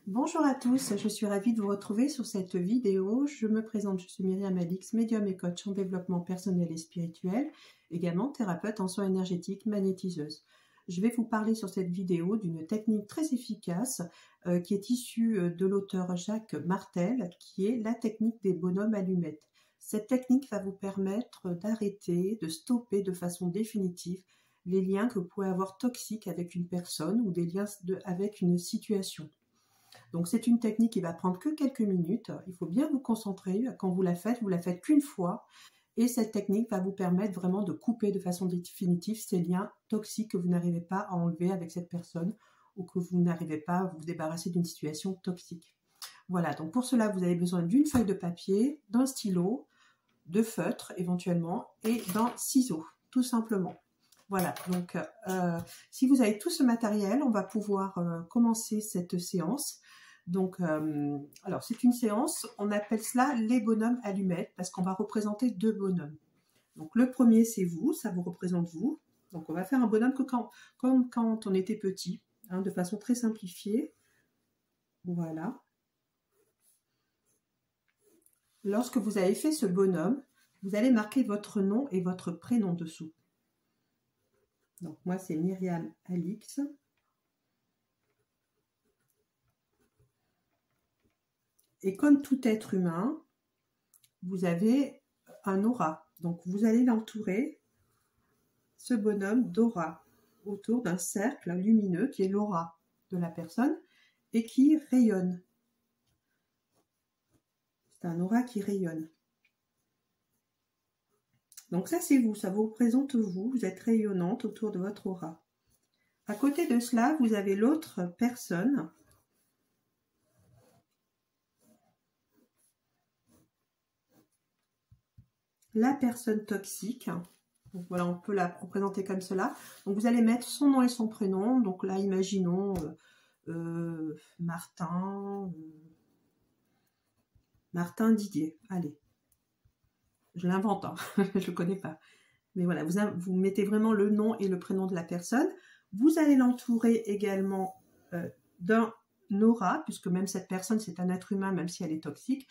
Bonjour à tous, je suis ravie de vous retrouver sur cette vidéo. Je me présente, je suis Myriam Alix, médium et coach en développement personnel et spirituel, également thérapeute en soins énergétiques, magnétiseuse. Je vais vous parler sur cette vidéo d'une technique très efficace qui est issue de l'auteur Jacques Martel, qui est la technique des bonhommes allumettes. Cette technique va vous permettre d'arrêter, de stopper de façon définitive les liens que vous pouvez avoir toxiques avec une personne ou des liens avec une situation. Donc c'est une technique qui va prendre que quelques minutes. Il faut bien vous concentrer. Quand vous la faites qu'une fois. Et cette technique va vous permettre vraiment de couper de façon définitive ces liens toxiques que vous n'arrivez pas à enlever avec cette personne ou que vous n'arrivez pas à vous débarrasser d'une situation toxique. Voilà, donc pour cela, vous avez besoin d'une feuille de papier, d'un stylo, de feutre éventuellement et d'un ciseau, tout simplement. Voilà, donc si vous avez tout ce matériel, on va pouvoir commencer cette séance. Donc, alors c'est une séance, on appelle cela les bonhommes allumettes parce qu'on va représenter deux bonhommes. Donc le premier c'est vous, ça vous représente vous. Donc on va faire un bonhomme comme quand on était petit, hein, de façon très simplifiée. Voilà. Lorsque vous avez fait ce bonhomme, vous allez marquer votre nom et votre prénom dessous. Donc moi c'est Myriam Alix. Et comme tout être humain, vous avez un aura. Donc vous allez l'entourer, ce bonhomme d'aura, autour d'un cercle lumineux qui est l'aura de la personne et qui rayonne. C'est un aura qui rayonne. Donc ça c'est vous, ça vous représente vous, vous êtes rayonnante autour de votre aura. À côté de cela, vous avez l'autre personne. La personne toxique. Donc voilà, on peut la représenter comme cela. Donc vous allez mettre son nom et son prénom. Donc là, imaginons Martin Didier. Allez, je l'invente, hein. Je ne le connais pas. Mais voilà, vous mettez vraiment le nom et le prénom de la personne. Vous allez l'entourer également d'un aura, puisque même cette personne, c'est un être humain, même si elle est toxique.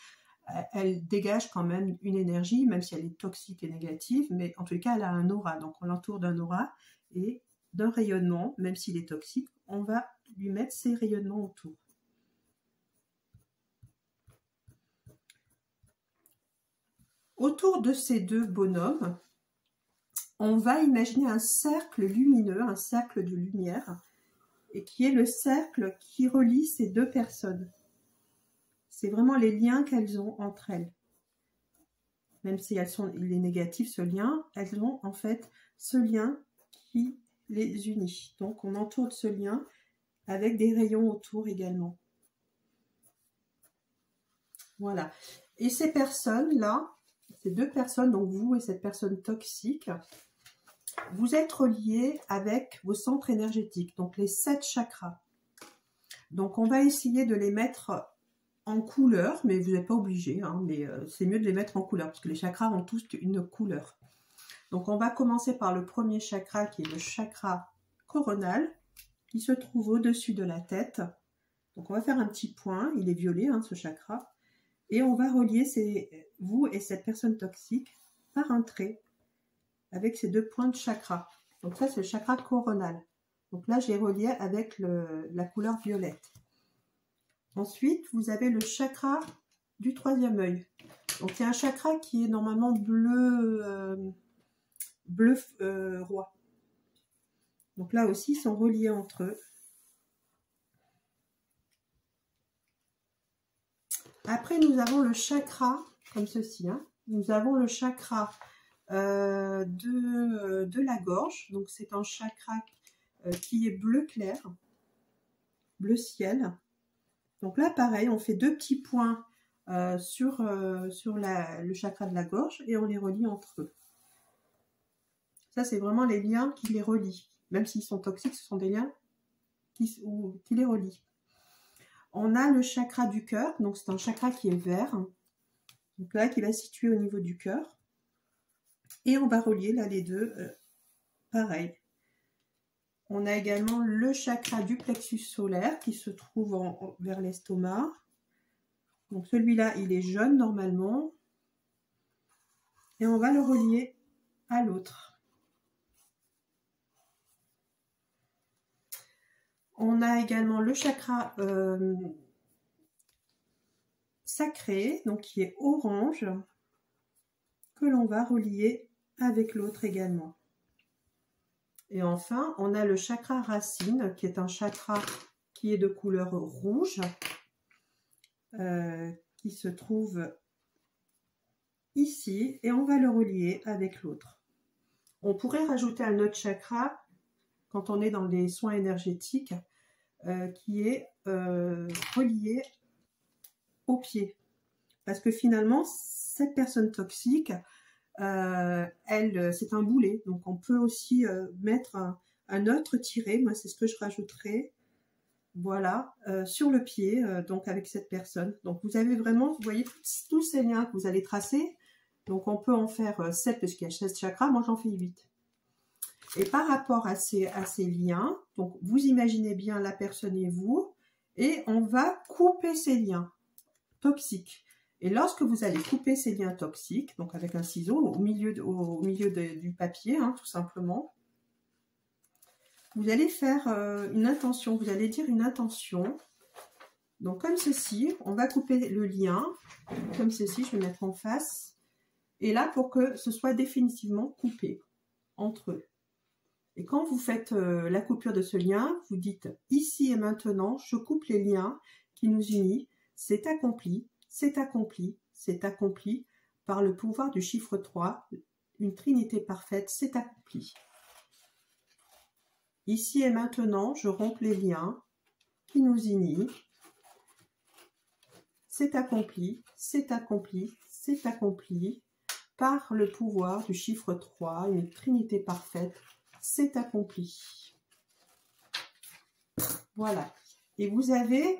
Elle dégage quand même une énergie, même si elle est toxique et négative, mais en tout cas, elle a un aura. Donc, on l'entoure d'un aura et d'un rayonnement, même s'il est toxique, on va lui mettre ces rayonnements autour. Autour de ces deux bonhommes, on va imaginer un cercle lumineux, un cercle de lumière, et qui est le cercle qui relie ces deux personnes. C'est vraiment les liens qu'elles ont entre elles. Même si il est négatif ce lien, elles ont en fait ce lien qui les unit. Donc on entoure ce lien avec des rayons autour également. Voilà. Et ces personnes-là, ces deux personnes, donc vous et cette personne toxique, vous êtes reliés avec vos centres énergétiques, donc les 7 chakras. Donc on va essayer de les mettre en couleur, mais vous n'êtes pas obligé, hein, mais c'est mieux de les mettre en couleur, parce que les chakras ont tous une couleur. Donc on va commencer par le premier chakra, qui est le chakra coronal, qui se trouve au-dessus de la tête. Donc on va faire un petit point, il est violet, hein, ce chakra, et on va relier vous et cette personne toxique par un trait, avec ces deux points de chakra. Donc ça c'est le chakra coronal. Donc là j'ai relié avec la couleur violette. Ensuite, vous avez le chakra du troisième œil. Donc, il y a un chakra qui est normalement bleu roi. Donc là aussi, ils sont reliés entre eux. Après, nous avons le chakra, comme ceci. Hein. Nous avons le chakra de la gorge. Donc, c'est un chakra qui est bleu clair, bleu ciel. Donc là, pareil, on fait deux petits points sur le chakra de la gorge et on les relie entre eux. Ça, c'est vraiment les liens qui les relient. Même s'ils sont toxiques, ce sont des liens qui les relient. On a le chakra du cœur, donc c'est un chakra qui est vert. Donc là, qui va se situer au niveau du cœur. Et on va relier là les deux, pareil. On a également le chakra du plexus solaire qui se trouve vers l'estomac. Donc celui-là, il est jaune normalement. Et on va le relier à l'autre. On a également le chakra sacré, donc qui est orange, que l'on va relier avec l'autre également. Et enfin, on a le chakra racine, qui est un chakra qui est de couleur rouge, qui se trouve ici, et on va le relier avec l'autre. On pourrait rajouter un autre chakra, quand on est dans des soins énergétiques, qui est relié au pied. Parce que finalement, cette personne toxique, c'est un boulet. Donc on peut aussi mettre un autre tiret, moi c'est ce que je rajouterais, voilà, sur le pied, donc avec cette personne. Donc vous avez vraiment, vous voyez tous ces liens que vous allez tracer. Donc on peut en faire 7 parce qu'il y a 16 chakras, moi j'en fais 8. Et par rapport à ces liens, donc vous imaginez bien la personne et vous, et on va couper ces liens toxiques. Et lorsque vous allez couper ces liens toxiques, donc avec un ciseau au milieu du papier, hein, tout simplement, vous allez faire une intention, vous allez dire une intention. Donc comme ceci, on va couper le lien, comme ceci, je vais mettre en face. Et là, pour que ce soit définitivement coupé entre eux. Et quand vous faites la coupure de ce lien, vous dites « Ici et maintenant, je coupe les liens qui nous unissent. C'est accompli, c'est accompli, c'est accompli par le pouvoir du chiffre 3. Une trinité parfaite, c'est accompli. Ici et maintenant, je romps les liens qui nous unissent. C'est accompli, c'est accompli, c'est accompli. Par le pouvoir du chiffre 3, une trinité parfaite, c'est accompli. » Voilà. Et vous avez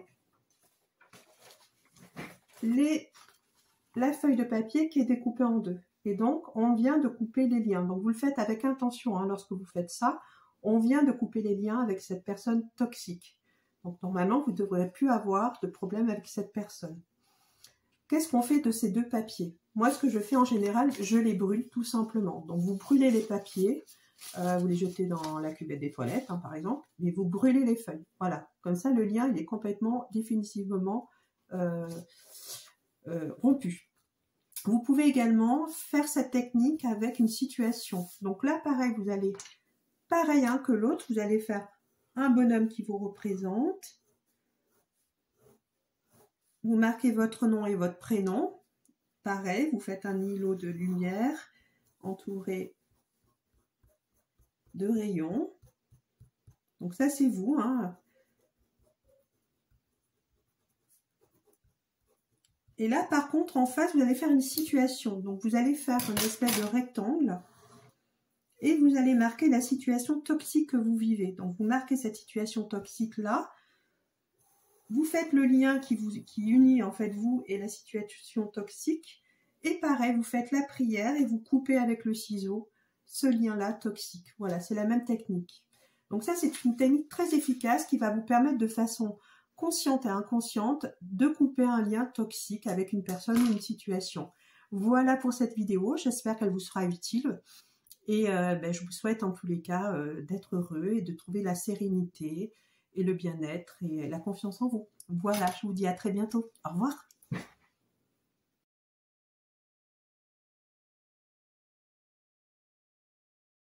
la feuille de papier qui est découpée en deux. Et donc, on vient de couper les liens. Donc, vous le faites avec intention. Hein, lorsque vous faites ça, on vient de couper les liens avec cette personne toxique. Donc, normalement, vous ne devrez plus avoir de problème avec cette personne. Qu'est-ce qu'on fait de ces deux papiers? Moi, ce que je fais en général, je les brûle tout simplement. Donc, vous brûlez les papiers, vous les jetez dans la cuvette des toilettes, hein, par exemple, mais vous brûlez les feuilles. Voilà, comme ça, le lien, il est complètement, définitivement rompu. Vous pouvez également faire cette technique avec une situation. Donc là, pareil, vous allez, pareil hein, que l'autre, vous allez faire un bonhomme qui vous représente. Vous marquez votre nom et votre prénom. Pareil, vous faites un îlot de lumière entouré de rayons. Donc ça, c'est vous. Hein. Et là, par contre, en face, vous allez faire une situation. Donc vous allez faire une espèce de rectangle et vous allez marquer la situation toxique que vous vivez. Donc vous marquez cette situation toxique-là. Vous faites le lien qui unit en fait vous et la situation toxique. Et pareil, vous faites la prière et vous coupez avec le ciseau ce lien-là toxique. Voilà, c'est la même technique. Donc ça, c'est une technique très efficace qui va vous permettre de façon consciente et inconsciente de couper un lien toxique avec une personne ou une situation. Voilà pour cette vidéo. J'espère qu'elle vous sera utile. Et je vous souhaite en tous les cas d'être heureux et de trouver la sérénité et le bien-être et la confiance en vous. Voilà, je vous dis à très bientôt. Au revoir.